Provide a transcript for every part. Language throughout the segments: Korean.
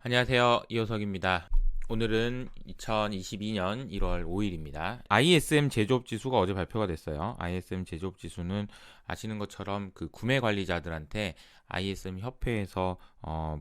안녕하세요. 이호석입니다. 오늘은 2022년 1월 5일입니다. ISM 제조업 지수가 어제 발표가 됐어요. ISM 제조업 지수는 아시는 것처럼 그 구매 관리자들한테 ISM 협회에서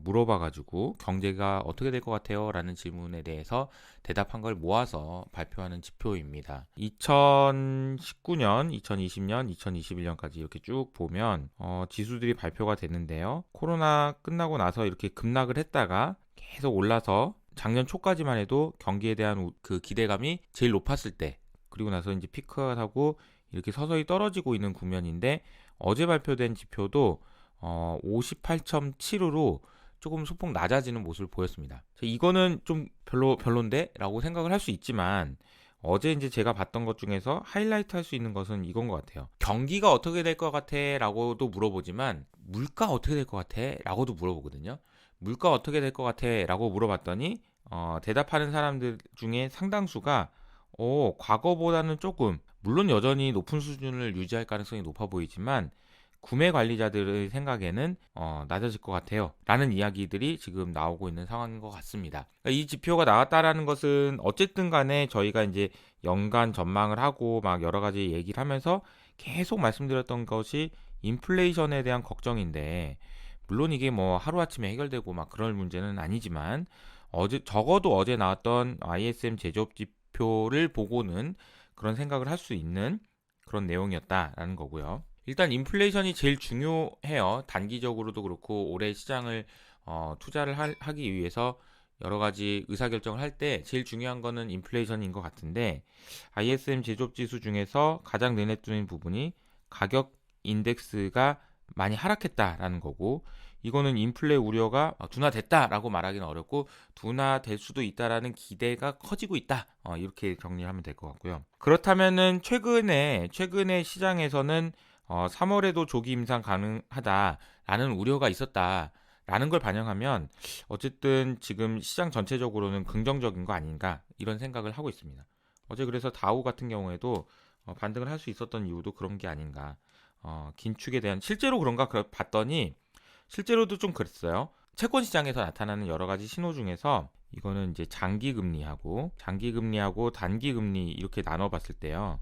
물어봐가지고 경제가 어떻게 될 것 같아요? 라는 질문에 대해서 대답한 걸 모아서 발표하는 지표입니다. 2019년, 2020년, 2021년까지 이렇게 쭉 보면 지수들이 발표가 됐는데요. 코로나 끝나고 나서 이렇게 급락을 했다가 계속 올라서 작년 초까지만 해도 경기에 대한 그 기대감이 제일 높았을 때, 그리고 나서 이제 피크하고 이렇게 서서히 떨어지고 있는 국면인데, 어제 발표된 지표도 58.75로 조금 소폭 낮아지는 모습을 보였습니다. 이거는 좀 별론데? 라고 생각을 할 수 있지만, 어제 이제 제가 봤던 것 중에서 하이라이트 할 수 있는 것은 이건 것 같아요. 경기가 어떻게 될 것 같아? 라고도 물어보지만, 물가 어떻게 될 것 같아? 라고도 물어보거든요. 물가 어떻게 될 것 같아? 라고 물어봤더니 대답하는 사람들 중에 상당수가 과거보다는 조금, 물론 여전히 높은 수준을 유지할 가능성이 높아 보이지만 구매 관리자들의 생각에는 낮아질 것 같아요 라는 이야기들이 지금 나오고 있는 상황인 것 같습니다. 이 지표가 나왔다라는 것은 어쨌든 간에 저희가 이제 연간 전망을 하고 막 여러 가지 얘기를 하면서 계속 말씀드렸던 것이 인플레이션에 대한 걱정인데, 물론 이게 뭐 하루아침에 해결되고 막 그럴 문제는 아니지만, 적어도 어제 나왔던 ISM 제조업 지표를 보고는 그런 생각을 할 수 있는 그런 내용이었다라는 거고요. 일단 인플레이션이 제일 중요해요. 단기적으로도 그렇고 올해 시장을 투자를 하기 위해서 여러 가지 의사결정을 할 때 제일 중요한 거는 인플레이션인 것 같은데, ISM 제조업 지수 중에서 가장 눈에 띄는 부분이 가격 인덱스가 많이 하락했다라는 거고, 이거는 인플레 우려가 둔화됐다라고 말하기는 어렵고 둔화될 수도 있다라는 기대가 커지고 있다, 이렇게 정리하면 될 것 같고요. 그렇다면은 최근에 시장에서는 3월에도 조기 임상 가능하다라는 우려가 있었다라는 걸 반영하면 어쨌든 지금 시장 전체적으로는 긍정적인 거 아닌가, 이런 생각을 하고 있습니다. 어제 그래서 다우 같은 경우에도 반등을 할 수 있었던 이유도 그런 게 아닌가. 긴축에 대한, 실제로 그런가 봤더니 실제로도 좀 그랬어요. 채권 시장에서 나타나는 여러 가지 신호 중에서 이거는 이제 장기 금리하고 단기 금리 이렇게 나눠봤을 때요.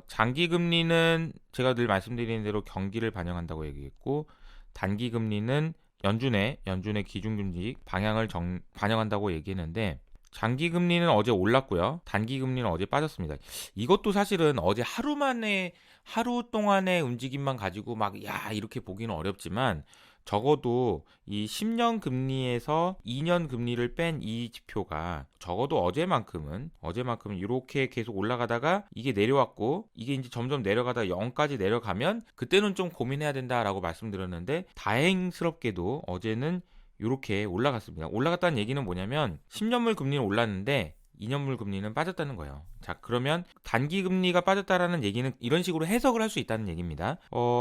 장기 금리는 제가 늘 말씀드리는 대로 경기를 반영한다고 얘기했고, 단기 금리는 연준의 기준금리 방향을 반영한다고 얘기했는데, 장기 금리는 어제 올랐고요. 단기 금리는 어제 빠졌습니다. 이것도 사실은 어제 하루 동안의 움직임만 가지고 막 이렇게 보기는 어렵지만, 적어도 이 10년 금리에서 2년 금리를 뺀 이 지표가 적어도 어제만큼은 이렇게 계속 올라가다가 이게 내려왔고, 이게 이제 점점 내려가다 0까지 내려가면 그때는 좀 고민해야 된다라고 말씀드렸는데, 다행스럽게도 어제는 이렇게 올라갔습니다. 올라갔다는 얘기는 뭐냐면 10년물 금리는 올랐는데 2년물 금리는 빠졌다는 거예요. 자, 그러면 단기 금리가 빠졌다라는 얘기는 이런 식으로 해석을 할 수 있다는 얘기입니다.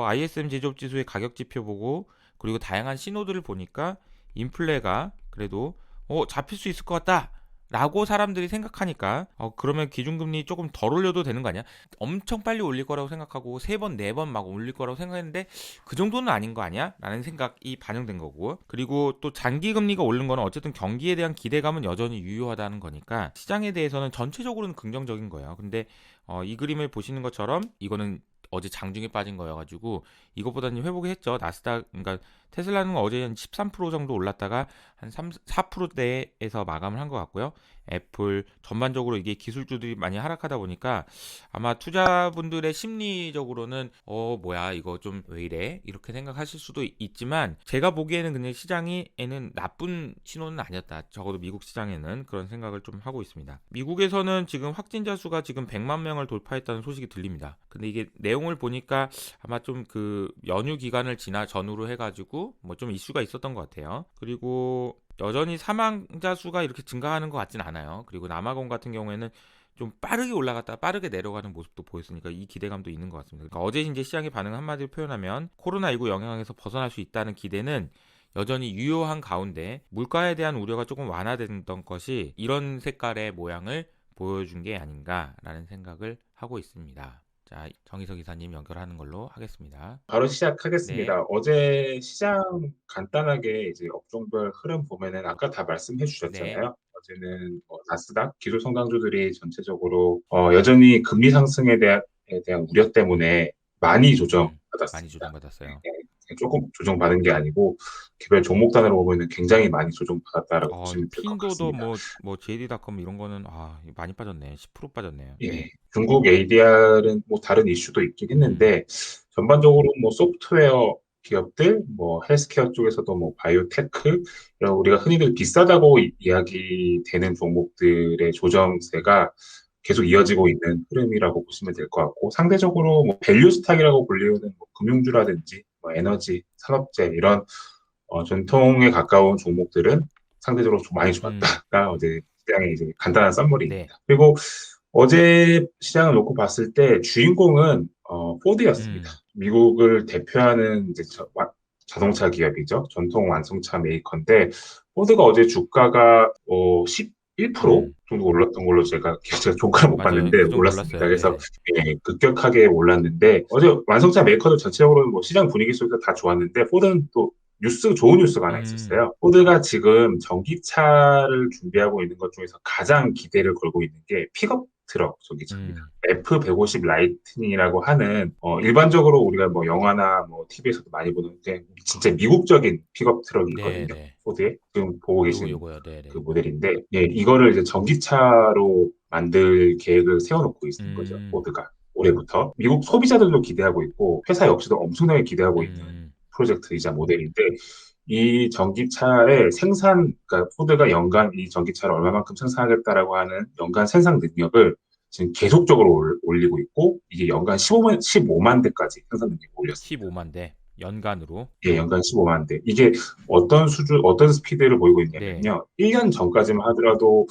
ISM 제조업 지수의 가격 지표 보고, 그리고 다양한 신호들을 보니까 인플레가 그래도 잡힐 수 있을 것 같다 라고 사람들이 생각하니까, 그러면 기준금리 조금 덜 올려도 되는 거 아니야? 엄청 빨리 올릴 거라고 생각하고 3번, 4번 막 올릴 거라고 생각했는데 그 정도는 아닌 거 아니야? 라는 생각이 반영된 거고, 그리고 또 장기금리가 오른 거는 어쨌든 경기에 대한 기대감은 여전히 유효하다는 거니까 시장에 대해서는 전체적으로는 긍정적인 거예요. 근데 이 그림을 보시는 것처럼 이거는 어제 장중에 빠진 거여가지고 이것보다는 회복을 했죠. 나스닥, 그러니까 테슬라는 어제 한 13% 정도 올랐다가 한 4%대에서 마감을 한 것 같고요. 애플 전반적으로 이게 기술주들이 많이 하락하다 보니까 아마 투자분들의 심리적으로는 뭐야 이거 좀 왜 이래 이렇게 생각하실 수도 있지만, 제가 보기에는 그냥 시장에는 나쁜 신호는 아니었다. 적어도 미국 시장에는 그런 생각을 좀 하고 있습니다. 미국에서는 지금 확진자 수가 지금 100만 명을 돌파했다는 소식이 들립니다. 근데 이게 내용을 보니까 아마 좀 그 연휴 기간을 전후로 해가지고 뭐 좀 이슈가 있었던 것 같아요. 그리고 여전히 사망자 수가 이렇게 증가하는 것 같진 않아요. 그리고 남아공 같은 경우에는 좀 빠르게 올라갔다가 빠르게 내려가는 모습도 보였으니까 이 기대감도 있는 것 같습니다. 그러니까 어제 이제 시장의 반응 한마디로 표현하면 코로나19 영향에서 벗어날 수 있다는 기대는 여전히 유효한 가운데, 물가에 대한 우려가 조금 완화됐던 것이 이런 색깔의 모양을 보여준 게 아닌가라는 생각을 하고 있습니다. 자, 정희석 이사님 연결하는 걸로 하겠습니다. 바로 네, 시작하겠습니다. 어제 시장 간단하게 이제 업종별 흐름 보면은 아까 다 말씀해 네, 주셨잖아요. 어제는 나스닥 기술 성장주들이 전체적으로 여전히 금리 상승에 대한 우려 때문에 많이 많이 조정받았습니다. 조정받았어요. 조금 조정받은 게 아니고 개별 종목단으로 보면은 굉장히 많이 조정받았다라고 보시면 될 것 핀도도 같습니다. 뭐 JD.com 이런 거는 많이 빠졌네. 10% 빠졌네요. 예, 네, 중국 ADR은 뭐 다른 이슈도 있긴 음, 했는데 전반적으로 뭐 소프트웨어 기업들, 뭐 헬스케어 쪽에서도 뭐 바이오테크 이런 우리가 흔히들 비싸다고 이야기되는 종목들의 조정세가 계속 이어지고 있는 흐름이라고 보시면 될 것 같고 상대적으로 뭐 밸류 스탁이라고 불리우는 뭐 금융주라든지 뭐 에너지, 산업재 이런 전통에 가까운 종목들은 상대적으로 좀 많이 음, 좋았다가 어제 시장의 이제 간단한 네, 썰머리입니다. 그리고 어제 시장을 놓고 봤을 때 주인공은 포드였습니다. 음, 미국을 대표하는 이제 자동차 기업이죠. 전통 완성차 메이커인데 포드가 어제 주가가 11% 음, 정도 올랐던 걸로 제가 종가를 못 맞아요. 봤는데 그 정도 올랐습니다. 올랐어요. 그래서 네, 예, 급격하게 올랐는데 어제 완성차 메이커들 전체적으로 뭐 시장 분위기 속에서 다 좋았는데 포드는 또 좋은 뉴스가 하나 음, 있었어요. 포드가 지금 전기차를 준비하고 있는 것 중에서 가장 기대를 걸고 있는 게 픽업 트럭 전기차입니다. 음, F150 라이트닝이라고 하는 일반적으로 우리가 뭐 영화나 뭐 TV에서도 많이 보는데 진짜 미국적인 픽업 트럭이 네, 있거든요. 네. 포드에 지금 보고 계신 요거요. 네, 그 네. 모델인데 예, 이거를 이제 전기차로 만들 계획을 세워놓고 있는 거죠. 음, 포드가 올해부터 미국 소비자들도 기대하고 있고 회사 역시도 엄청나게 기대하고 있는 음, 프로젝트이자 모델인데 이 전기차의 그러니까 포드가 연간 이 전기차를 얼마만큼 생산하겠다라고 하는 연간 생산 능력을 지금 계속적으로 올리고 있고 이게 연간 15만 대까지 생산 능력을 올렸습니다. 15만 대 연간으로. 예, 연간 15만 대. 이게 어떤 스피드를 보이고 네, 있냐면요. 1년 전까지만 하더라도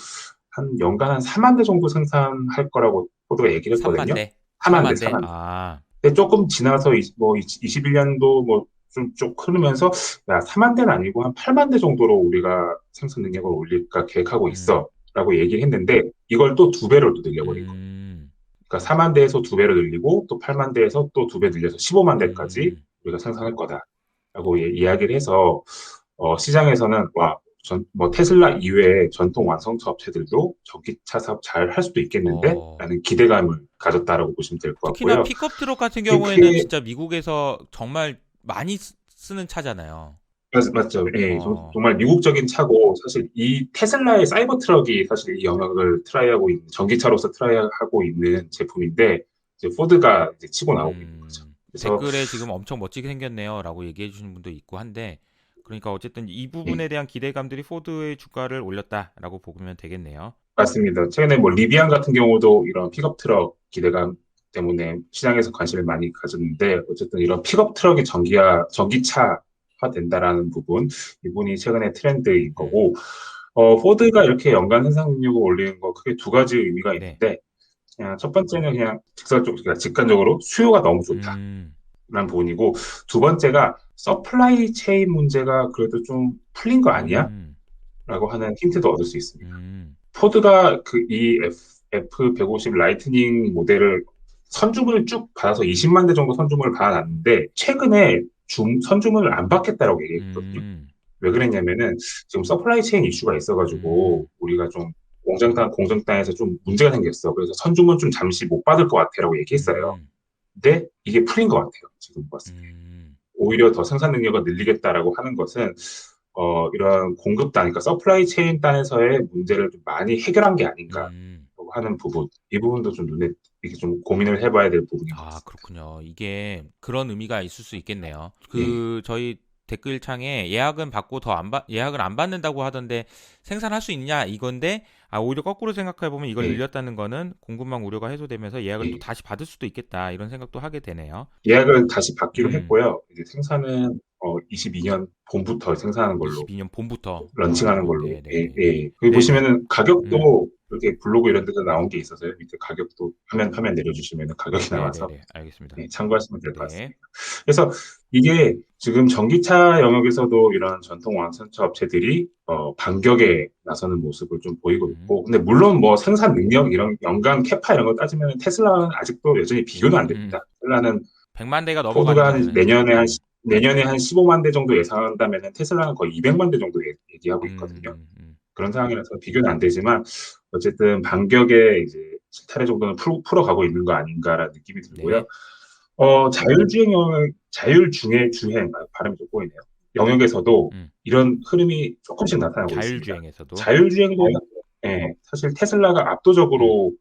연간 한 4만 대 정도 생산할 거라고 포드가 얘기를 3만 했거든요. 대, 4만 대, 4만 대. 4만 대. 근데 조금 지나서 21년도 뭐 좀 쭉 흐르면서 야, 4만 대는 아니고 한 8만 대 정도로 우리가 생산 능력을 올릴까 계획하고 음, 있어. 라고 얘기를 했는데 이걸 또 두 배로 또 늘려버린 거예요. 음, 그러니까 4만 대에서 두 배로 늘리고 또 8만 대에서 또 두 배 늘려서 15만 대까지 음, 우리가 생산할 거다라고 이야기를 해서 시장에서는 뭐 테슬라 이외의 전통 완성차 업체들도 전기차 사업 잘 할 수도 있겠는데? 어. 라는 기대감을 가졌다라고 보시면 될 것 특히나 같고요. 픽업 트럭 같은 경우에는 그게 진짜 미국에서 정말 많이 쓰는 차잖아요. 맞죠. 예, 어, 정말 미국적인 차고 사실 이 테슬라의 사이버 트럭이 사실 이 영역을 전기차로서 트라이하고 있는 제품인데 이제 포드가 이제 치고 나오고 있는 거죠. 그래서 댓글에 지금 엄청 멋지게 생겼네요. 라고 얘기해 주시는 분도 있고 한데, 그러니까 어쨌든 이 예, 부분에 대한 기대감들이 포드의 주가를 올렸다라고 보면 되겠네요. 맞습니다. 최근에 뭐 리비안 같은 경우도 이런 픽업 트럭 기대감 때문에 시장에서 관심을 많이 가졌는데 어쨌든 이런 픽업 트럭이 전기차화 된다라는 이분이 최근에 트렌드인 음, 거고 포드가 이렇게 연간 생산 능력을 올리는 거 크게 두 가지 의미가 네. 있는데 그냥 첫 번째는 그냥 그러니까 직관적으로 수요가 너무 좋다라는 음, 부분이고 두 번째가 서플라이 체인 문제가 그래도 좀 풀린 거 아니야? 음, 라고 하는 힌트도 얻을 수 있습니다. 음, 포드가 이 F150 라이트닝 모델을 선주문을 쭉 받아서 20만 대 정도 선주문을 받아놨는데 최근에 선주문을 안 받겠다라고 얘기했거든요. 음, 왜 그랬냐면은 지금 서플라이 체인 이슈가 음, 있어가지고 우리가 좀 공정단에서 좀 문제가 생겼어. 그래서 선주문 좀 잠시 못 받을 것 같아라고 얘기했어요. 음, 근데 이게 풀린 것 같아요. 지금 봤을 때. 음, 오히려 더 생산 능력을 늘리겠다라고 하는 것은 이런 그러니까 서플라이 체인 단에서의 문제를 좀 많이 해결한 게 아닌가 음. 하는 부분. 이 부분도 좀 이렇게 좀 고민을 해봐야 될 부분인 것 아, 같습니다. 그렇군요. 이게 그런 의미가 있을 수 있겠네요. 예, 저희 댓글창에 예약은 받고 예약을 안 받는다고 하던데 생산할 수 있냐 이건데, 오히려 거꾸로 생각해 보면 이걸 예, 늘렸다는 거는 공급망 우려가 해소되면서 예약을 또 예. 다시 받을 수도 있겠다 이런 생각도 하게 되네요. 예약을 다시 받기로 음, 했고요. 이제 생산은 22년 봄부터 생산하는 걸로 22년 봄부터. 런칭하는 걸로. 예, 네네네. 예. 여기 네네. 보시면은 음, 가격도 이렇게 블로그 이런 데서 나온 게 있어서요. 밑에 가격도 화면 내려주시면은 가격이 나와서 네네네. 알겠습니다. 참고하시면 될 것 네. 같습니다. 그래서 이게 지금 전기차 영역에서도 이런 전통 완성차 업체들이 반격에 나서는 모습을 좀 보이고 음, 있고, 근데 물론 뭐 생산 능력 이런 연간 캐파 이런 거 따지면 테슬라는 아직도 여전히 비교는 안 음. 됩니다. 테슬라는 100만 대가 넘어가는 포드가 한 거잖아요. 내년에 한 15만 대 정도 예상한다면 테슬라는 거의 200만 대 정도 얘기하고 있거든요. 그런 상황이라서 비교는 안 되지만 어쨌든 반격에 이제 실타래 정도는 풀어가고 있는 거 아닌가라는 느낌이 들고요. 네. 자율주행, 발음이 좀 꼬이네요. 영역에서도 음. 이런 흐름이 조금씩 나타나고 있습니다. 자율주행에서도. 자율주행도 예, 사실 테슬라가 음. 압도적으로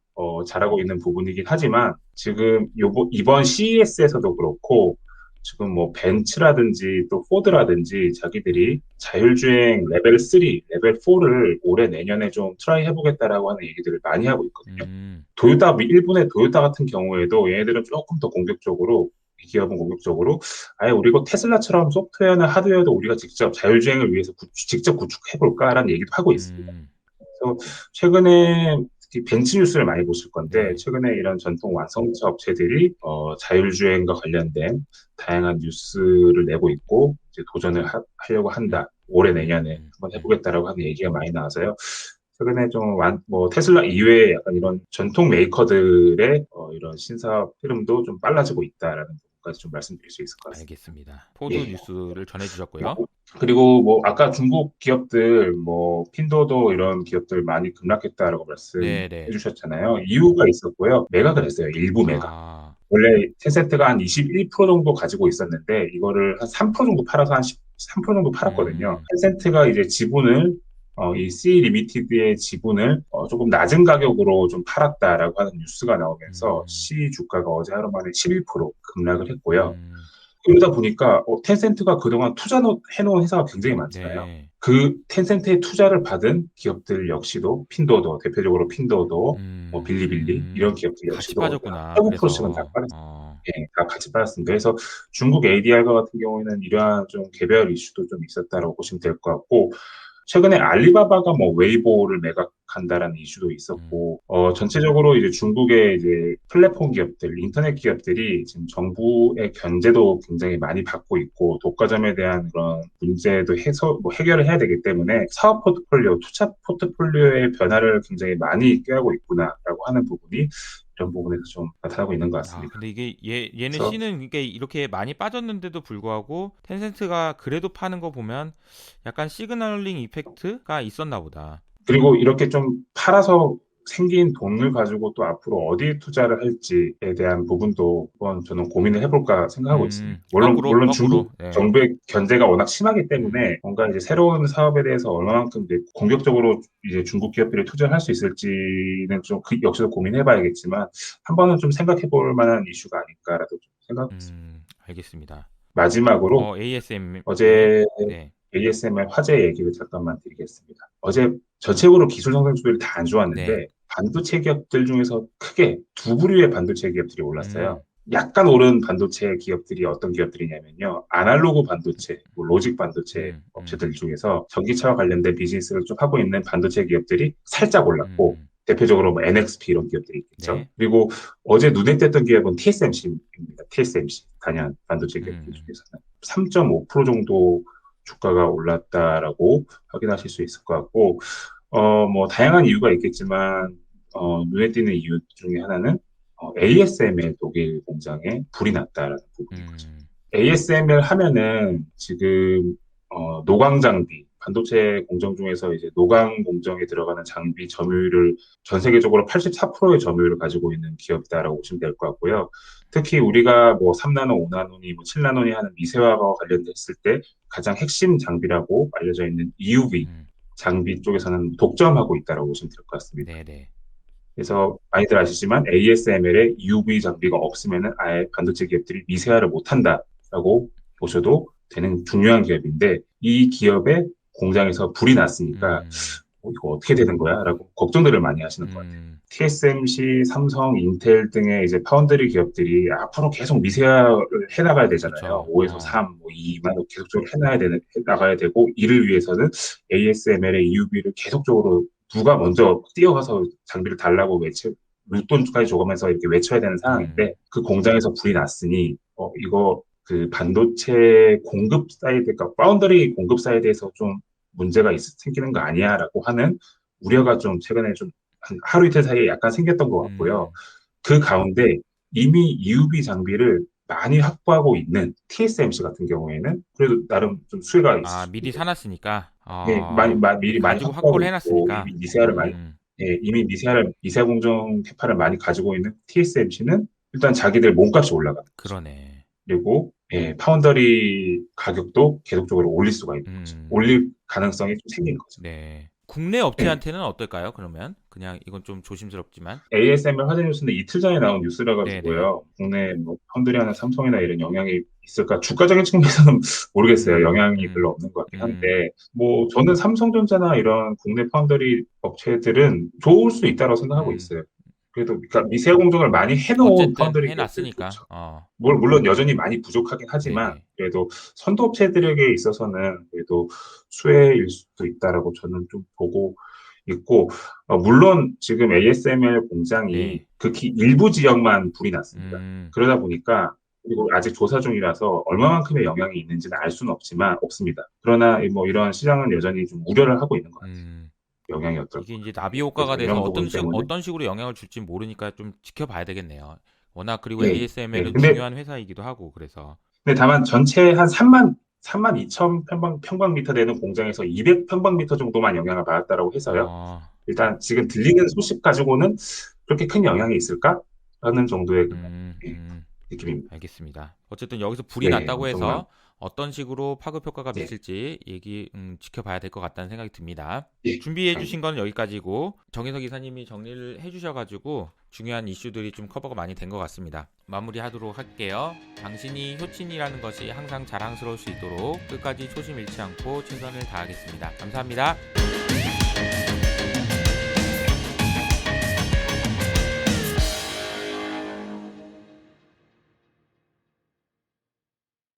잘하고 있는 부분이긴 하지만 지금 이번 CES에서도 그렇고 지금 뭐 벤츠라든지 또 포드라든지 음. 자기들이 자율주행 레벨 3, 레벨 4를 올해 내년에 좀 트라이 해보겠다라고 하는 얘기들을 많이 하고 있거든요. 음. 일본의 토요타 같은 경우에도 얘네들은 조금 더 공격적으로, 이 기업은 공격적으로, 아예 우리 이거 테슬라처럼 소프트웨어나 하드웨어도 우리가 직접 자율주행을 위해서 직접 구축해볼까라는 얘기도 하고 있습니다. 음. 그래서 최근에 특히 벤치 뉴스를 많이 보실 건데, 네. 최근에 이런 전통 완성차 업체들이 자율주행과 관련된 다양한 뉴스를 내고 있고, 이제 도전을 하려고 음. 한다. 올해 음. 내년에 음. 한번 음. 해보겠다라고 하는 얘기가 많이 나와서요. 최근에 좀 뭐 테슬라 이외에 약간 이런 전통 메이커들의 이런 신사업 흐름도 좀 빨라지고 있다라는 부분까지 좀 말씀드릴 수 있을 것 같습니다. 알겠습니다. 포드 예. 뉴스를 전해 주셨고요. 그리고 뭐 아까 중국 기업들 뭐 핀도도 이런 기업들 많이 급락했다라고 말씀해 네, 네. 주셨잖아요. 이유가 있었고요. 매각을 했어요. 일부 매각. 아. 원래 텐센트가 한 21% 정도 가지고 있었는데 이거를 한 3% 정도 팔아서 한 13% 정도 팔았거든요. 음. 텐센트가 이제 지분을 이 C 리미티드의 지분을 조금 낮은 가격으로 좀 팔았다라고 하는 뉴스가 나오면서 음. C 주가가 어제 하루 만에 11% 급락을 했고요. 음. 그러다 보니까 텐센트가 그동안 해놓은 회사가 굉장히 많잖아요. 네. 그 텐센트의 투자를 받은 기업들 역시도 핀도도 대표적으로 핀도도 뭐 음. 빌리빌리 이런 음. 기업들 같이 역시도 빠졌구나. 80%씩은 다 그래서. 빠졌습니다. 예, 다 같이 빠졌습니다. 그래서 중국 ADR과 같은 경우에는 이러한 좀 개별 이슈도 좀 있었다고 보시면 될 것 같고 최근에 알리바바가 뭐 웨이보를 매각한다라는 이슈도 음. 있었고, 전체적으로 이제 중국의 이제 플랫폼 기업들, 인터넷 기업들이 지금 정부의 견제도 굉장히 많이 받고 있고, 독과점에 대한 그런 문제도 해결을 해야 되기 때문에 사업 포트폴리오, 투자 포트폴리오의 변화를 굉장히 많이 꾀하고 있구나라고 하는 부분이 이런 부분에서 좀 나타나고 있는 것 아, 같습니다. 근데 이게 얘는 그래서 C는 이렇게 많이 빠졌는데도 불구하고 텐센트가 그래도 파는 거 보면 약간 시그널링 이펙트가 있었나 보다. 그리고 이렇게 좀 팔아서 생긴 돈을 가지고 또 앞으로 어디에 투자를 할지에 대한 부분도 한번 저는 고민을 해볼까 생각하고 있습니다. 물론 거꾸로. 중국 네. 정부의 견제가 워낙 심하기 음. 때문에 뭔가 이제 새로운 사업에 대해서 얼마만큼 이제 공격적으로 이제 중국 기업들이 투자를 할 수 있을지는 좀 역시도 고민해봐야겠지만 한 번은 좀 생각해볼 만한 이슈가 아닐까라도 좀 생각하고 있습니다. 알겠습니다. 마지막으로 ASM. 네. 어제 네. ASMR 화재 얘기를 잠깐만 드리겠습니다. 어제 전체적으로 기술 성장률이 다 안 네. 좋았는데 반도체 기업들 중에서 크게 두 부류의 반도체 기업들이 음. 올랐어요. 약간 오른 반도체 기업들이 어떤 기업들이냐면요. 아날로그 반도체, 뭐 로직 반도체 음. 음. 업체들 중에서 전기차와 관련된 비즈니스를 좀 하고 있는 반도체 기업들이 살짝 올랐고 음. 대표적으로 뭐 NXP 이런 기업들이 있겠죠. 네. 그리고 어제 눈에 띄었던 기업은 TSMC입니다. TSMC, 단연 반도체 기업들 음. 중에서는 3.5% 정도 주가가 올랐다라고 확인하실 수 있을 것 같고, 뭐, 다양한 이유가 있겠지만, 눈에 띄는 이유 중에 하나는 ASML 독일 공장에 불이 났다라는 부분인 거죠. 음. ASML 하면은 지금, 노광 장비, 반도체 공정 중에서 이제 노광 공정에 들어가는 장비 점유율을 전 세계적으로 84%의 점유율을 가지고 있는 기업이다라고 보시면 될 것 같고요. 특히 우리가 뭐 3나노, 5나노니 뭐 7나노니 하는 미세화가 관련됐을 때 가장 핵심 장비라고 알려져 있는 EUV 음. 장비 쪽에서는 독점하고 있다고 보시면 될 것 같습니다. 네, 네. 그래서 많이들 아시지만 ASML에 EUV 장비가 없으면은 아예 반도체 기업들이 미세화를 못한다라고 보셔도 되는 중요한 기업인데 이 기업의 공장에서 불이 났으니까 음. 이거 어떻게 되는 거야? 라고 걱정들을 많이 하시는 것 같아요. 음. TSMC, 삼성, 인텔 등의 이제 파운드리 기업들이 앞으로 계속 미세화를 해나가야 되잖아요. 그쵸. 5에서 3, 뭐 2만 계속적으로 해나가야 되고, 이를 위해서는 ASML의 EUV를 계속적으로 누가 먼저 뛰어가서 장비를 달라고 윗돈까지 줘가면서 이렇게 외쳐야 되는 음. 상황인데, 그 공장에서 불이 났으니, 이거 그 반도체 공급 사이드, 그러니까 파운더리 공급 사이드에서 좀 문제가 생기는 거 아니야라고 하는 우려가 좀 최근에 좀 한 하루 이틀 사이에 약간 생겼던 것 같고요. 음. 그 가운데 이미 EUV 장비를 많이 확보하고 있는 TSMC 같은 경우에는 그래도 나름 좀 수혜가 아, 미리 있습니다. 사놨으니까. 예, 미리 미리 많이 가지고 확보를 확보하고 있고 해놨으니까. 이미 미세화 공정 캐파를 많이 가지고 있는 TSMC는 일단 자기들 몸값이 올라가는 거죠. 그러네. 그리고 파운더리 가격도 계속적으로 올릴 수가 있는 거죠. 음. 올릴 가능성이 좀 생기는 거죠. 네. 국내 예. 업체한테는 어떨까요? 그러면 그냥 이건 좀 조심스럽지만. ASML 화재 뉴스는 이틀 전에 나온 뉴스라 네네. 가지고요. 국내 뭐 파운드리 하는 삼성이나 이런 영향이 있을까? 주가적인 측면에서는 모르겠어요. 음. 영향이 별로 음. 없는 것 같긴 음. 한데, 뭐 저는 삼성전자나 이런 국내 파운드리 업체들은 좋을 수 있다고 생각하고 음. 있어요. 그래도 그러니까 미세 공정을 많이 해놓은 어쨌든 파운드리 기업들은 해놨으니까. 좋죠. 물론 여전히 많이 부족하긴 하지만 네네. 그래도 선도업체들에게 있어서는 그래도 수혜일 수도 있다라고 저는 좀 보고 있고 물론 지금 ASML 공장이 네. 극히 일부 지역만 불이 났습니다. 음. 그러다 보니까 그리고 아직 조사 중이라서 얼마만큼의 영향이 있는지는 알 수는 없습니다. 그러나 뭐 이런 시장은 여전히 좀 우려를 하고 있는 것 같아요. 음. 영향이 어떨까. 이게 이제 나비 그래서 효과가 돼서 이런 부분 때문에 어떤 식으로 영향을 줄지 모르니까 좀 지켜봐야 되겠네요. 워낙 그리고 예, 예. ASML은 중요한 회사이기도 하고 그래서. 근데 다만 전체 한 3만 2천 평방미터 되는 공장에서 200평방미터 정도만 영향을 받았다고 해서요. 어. 일단 지금 들리는 소식 가지고는 그렇게 큰 영향이 있을까? 라는 정도의 음. 예, 음. 느낌입니다. 알겠습니다. 어쨌든 여기서 불이 네, 났다고 엄청난. 해서 어떤 식으로 파급 효과가 네, 미칠지 지켜봐야 될 것 같다는 생각이 듭니다. 예, 준비해 주신 감사합니다. 건 여기까지고 정혜석 이사님이 정리를 해주셔가지고 중요한 이슈들이 좀 커버가 많이 된 것 같습니다. 마무리하도록 할게요. 당신이 효친이라는 것이 항상 자랑스러울 수 있도록 끝까지 초심 잃지 않고 최선을 다하겠습니다. 감사합니다.